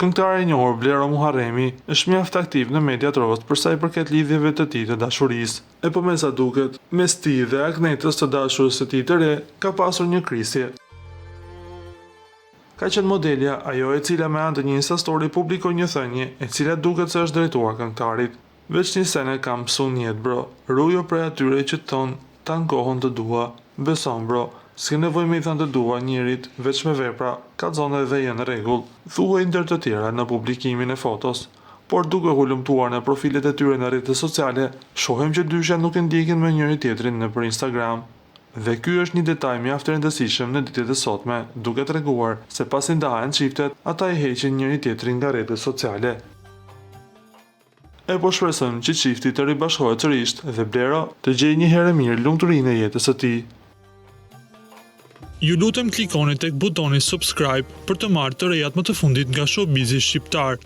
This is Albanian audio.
Këngëtari i njohur Vlero Muharremi është mjaft aktiv në mediat rost për sa i përket lidhjeve të tij të dashurisë. E po me sa duket, mes tij dhe Agnetës të dashurës së tij të re ka pasur një krisje. Ka qenë modelja ajo e cila me anë të një Instastory publikoi një thënie e cila duket se është drejtuar këngëtarit. Veç një sene kam mësu njetë bro, rujo prej atyre që ton ta nkohon të dua, beson bro. S'ke nevojë me i thënë të dua njerit, veç me vepra, ka zonë dhe jenë rregull, thuaj ndër të tjera në publikimin e fotos. Por duke hulumtuar në profilet e tyre në rrjetet sociale, shohim që dyshja nuk e ndjekin me njëri tjetrin nëpër Instagram. Dhe ky është një detaj mjaft i rëndësishëm në ditët e sotme, duke treguar se pasi ndahen çiftet, ata i heqin njëri tjetrin nga rrjetet sociale. E po shpresojmë që çifti të ribashkohet sërish dhe Vlero të gjejë një herë mirë lumturinë e jetës së tij. Ju lutem klikoni tek butoni subscribe për të marrë të rejat më të fundit nga Showbizi shqiptar.